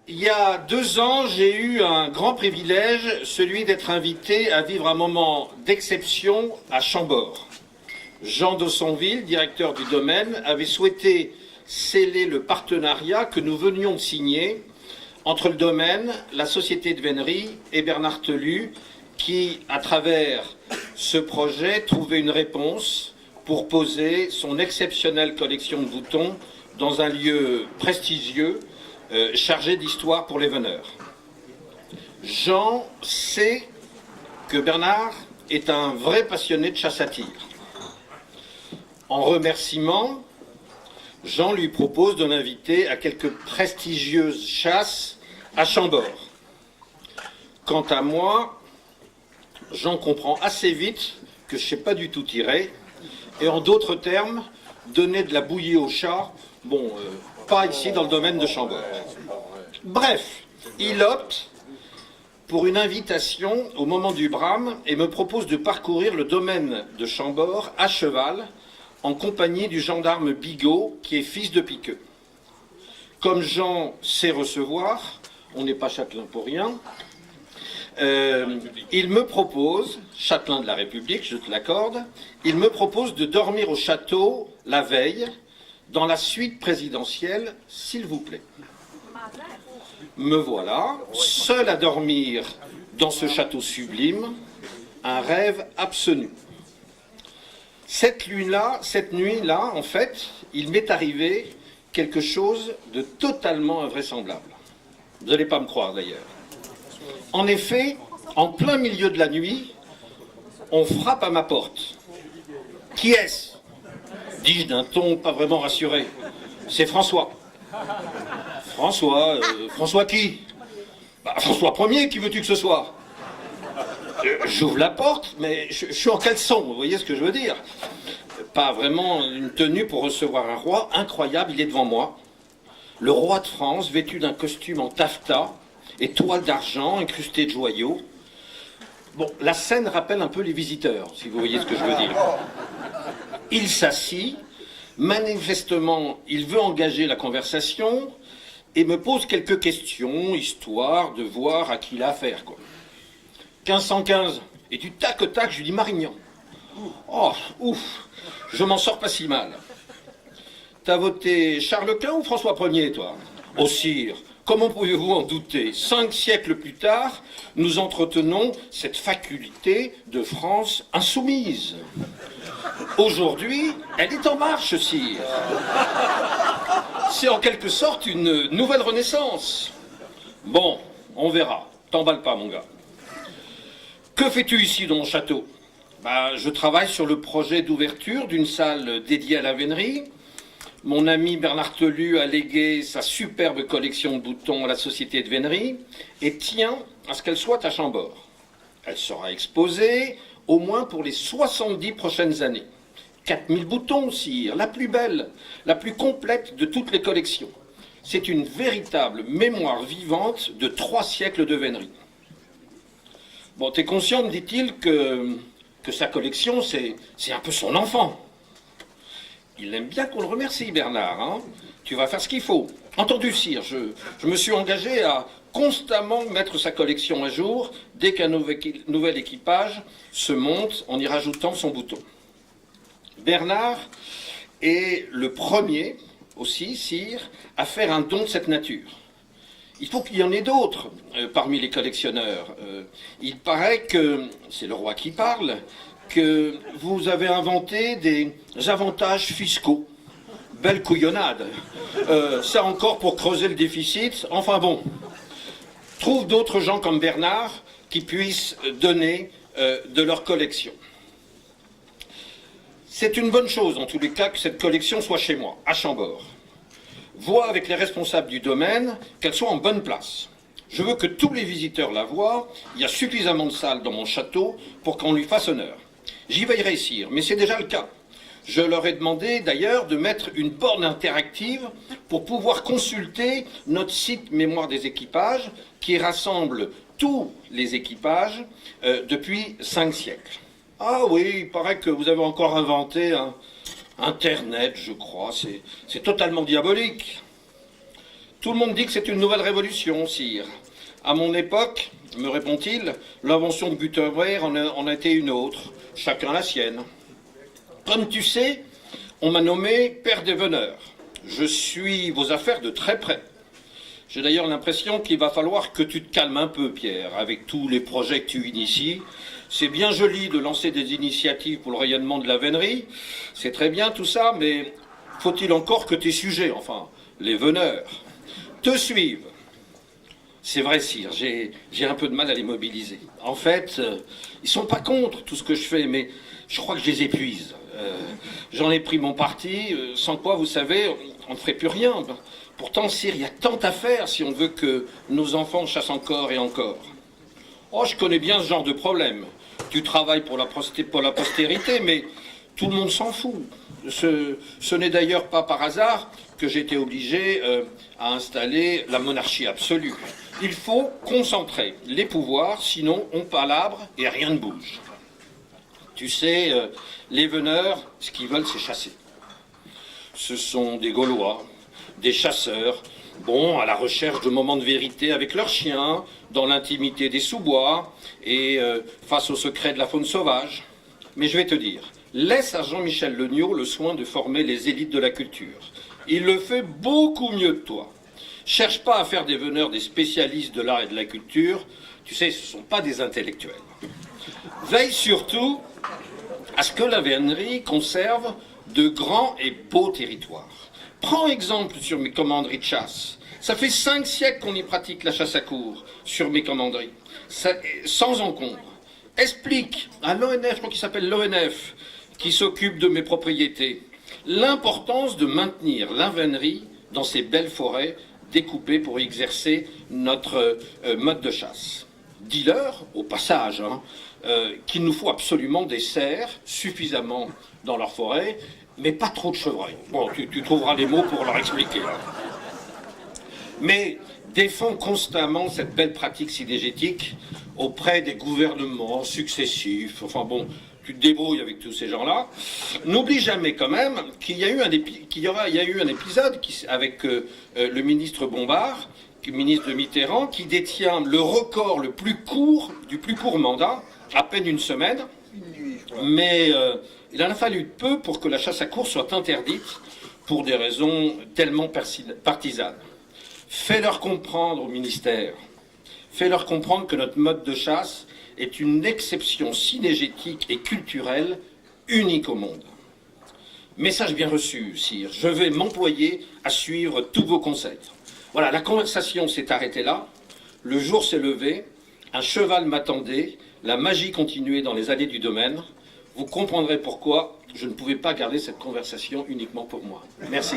Il y a 2 ans, j'ai eu un grand privilège, celui d'être invité à vivre un moment d'exception à Chambord. Jean d'Aussonville, directeur du domaine, avait souhaité sceller le partenariat que nous venions de signer entre le domaine, la société de vénerie et Bernard Telu, qui, à travers ce projet, trouvait une réponse pour poser son exceptionnelle collection de boutons dans un lieu prestigieux, chargé d'histoire pour les veneurs. Jean sait que Bernard est un vrai passionné de chasse à tir. En remerciement, Jean lui propose de l'inviter à quelques prestigieuses chasses à Chambord. Quant à moi, Jean comprend assez vite que je ne sais pas du tout tirer, et en d'autres termes, donner de la bouillie au chat, pas ici dans le domaine de Chambord. Bref, il opte pour une invitation au moment du brame et me propose de parcourir le domaine de Chambord à cheval en compagnie du gendarme Bigot qui est fils de piqueux. Comme Jean sait recevoir, on n'est pas châtelain pour rien, il me propose, châtelain de la République, je te l'accorde, il me propose de dormir au château la veille dans la suite présidentielle, s'il vous plaît. Me voilà, seul à dormir dans ce château sublime, un rêve absolu. Cette nuit-là, en fait, il m'est arrivé quelque chose de totalement invraisemblable. Vous n'allez pas me croire d'ailleurs. En effet, en plein milieu de la nuit, on frappe à ma porte. Qui est-ce ? Dis-je d'un ton pas vraiment rassuré. C'est François. François qui ? François Ier, qui veux-tu que ce soit ? J'ouvre la porte, mais je suis en caleçon, vous voyez ce que je veux dire ? Pas vraiment une tenue pour recevoir un roi, incroyable, il est devant moi. Le roi de France, vêtu d'un costume en taffetas et toile d'argent, incrusté de joyaux. Bon, la scène rappelle un peu les visiteurs, si vous voyez ce que je veux dire. Il s'assit, manifestement, il veut engager la conversation et me pose quelques questions, histoire de voir à qui il a affaire, quoi. 1515, et du tac au tac, je lui dis Marignan. Oh, ouf, je m'en sors pas si mal. T'as voté Charles Quint ou François Ier, toi ? Oh sire, comment pouvez-vous en douter ? 5 siècles plus tard, nous entretenons cette faculté de France insoumise. Aujourd'hui, elle est en marche, sire. C'est en quelque sorte une nouvelle renaissance. Bon, on verra. T'emballe pas, mon gars. Que fais-tu ici dans mon château ? Je travaille sur le projet d'ouverture d'une salle dédiée à la vénerie. Mon ami Bernard Telu a légué sa superbe collection de boutons à la société de vénerie et tient à ce qu'elle soit à Chambord. Elle sera exposée au moins pour les 70 prochaines années. 4000 boutons, sire, la plus belle, la plus complète de toutes les collections. C'est une véritable mémoire vivante de 3 siècles de vénerie. Bon, t'es conscient, me dit-il, que sa collection, c'est un peu son enfant. Il aime bien qu'on le remercie, Bernard, hein. Tu vas faire ce qu'il faut. Entendu, sire, je me suis engagé à constamment mettre sa collection à jour dès qu'un nouvel équipage se monte en y rajoutant son bouton. Bernard est le premier, aussi, sire, à faire un don de cette nature. Il faut qu'il y en ait d'autres parmi les collectionneurs. Il paraît que, c'est le roi qui parle, que vous avez inventé des avantages fiscaux. Belle couillonnade. Ça encore pour creuser le déficit. Enfin bon, trouve d'autres gens comme Bernard qui puissent donner de leur collection. C'est une bonne chose, en tous les cas, que cette collection soit chez moi, à Chambord. Vois avec les responsables du domaine qu'elle soit en bonne place. Je veux que tous les visiteurs la voient. Il y a suffisamment de salles dans mon château pour qu'on lui fasse honneur. J'y veillerai, sire, mais c'est déjà le cas. Je leur ai demandé d'ailleurs de mettre une borne interactive pour pouvoir consulter notre site Mémoire des équipages qui rassemble tous les équipages depuis 5 siècles. Ah oui, il paraît que vous avez encore inventé Internet, je crois. C'est totalement diabolique. Tout le monde dit que c'est une nouvelle révolution, sire. À mon époque, me répond-il, l'invention de Gutenberg en a été une autre, chacun la sienne. Comme tu sais, on m'a nommé père des veneurs. Je suis vos affaires de très près. J'ai d'ailleurs l'impression qu'il va falloir que tu te calmes un peu, Pierre, avec tous les projets que tu inities. C'est bien joli de lancer des initiatives pour le rayonnement de la vénerie, c'est très bien tout ça, mais faut-il encore que tes sujets, enfin, les veneurs, te suivent? C'est vrai, sire, j'ai un peu de mal à les mobiliser. En fait, ils sont pas contre tout ce que je fais, mais je crois que je les épuise. J'en ai pris mon parti, sans quoi, vous savez, on ne ferait plus rien. Pourtant, sire, il y a tant à faire si on veut que nos enfants chassent encore et encore. Oh, je connais bien ce genre de problème. Tu travailles pour la postérité, mais tout le monde s'en fout. Ce n'est d'ailleurs pas par hasard que j'ai été obligé à installer la monarchie absolue. Il faut concentrer les pouvoirs, sinon on palabre et rien ne bouge. Tu sais, les veneurs, ce qu'ils veulent, c'est chasser. Ce sont des Gaulois, des chasseurs, bon, à la recherche de moments de vérité avec leurs chiens, dans l'intimité des sous-bois et face aux secrets de la faune sauvage. Mais je vais te dire, laisse à Jean-Michel Legnaud le soin de former les élites de la culture. Il le fait beaucoup mieux que toi. Cherche pas à faire des veneurs des spécialistes de l'art et de la culture. Tu sais, ce ne sont pas des intellectuels. Veille surtout à ce que la vénerie conserve de grands et beaux territoires. Prends exemple sur mes commanderies de chasse. Ça fait 5 siècles qu'on y pratique la chasse à courre sur mes commanderies, sans encombre. Explique à l'ONF, je crois qu'il s'appelle l'ONF, qui s'occupe de mes propriétés, l'importance de maintenir la vénerie dans ces belles forêts découpées pour exercer notre mode de chasse. Dis-leur, au passage, qu'il nous faut absolument des cerfs suffisamment dans leur forêt, mais pas trop de chevreuils. Bon, tu trouveras les mots pour leur expliquer. Mais défends constamment cette belle pratique synégétique auprès des gouvernements successifs. Enfin bon, tu te débrouilles avec tous ces gens-là. N'oublie jamais quand même qu'il y a eu un épisode avec le ministre Bompard, ministre de Mitterrand, qui détient le record du plus court mandat, à peine une semaine. Mais il en a fallu peu pour que la chasse à courre soit interdite pour des raisons tellement partisanes. Fais-leur comprendre au ministère, fais-leur comprendre que notre mode de chasse est une exception synégétique et culturelle unique au monde. Message bien reçu, sire. Je vais m'employer à suivre tous vos conseils. Voilà, la conversation s'est arrêtée là. Le jour s'est levé. Un cheval m'attendait. La magie continuait dans les allées du domaine. Vous comprendrez pourquoi je ne pouvais pas garder cette conversation uniquement pour moi. Merci.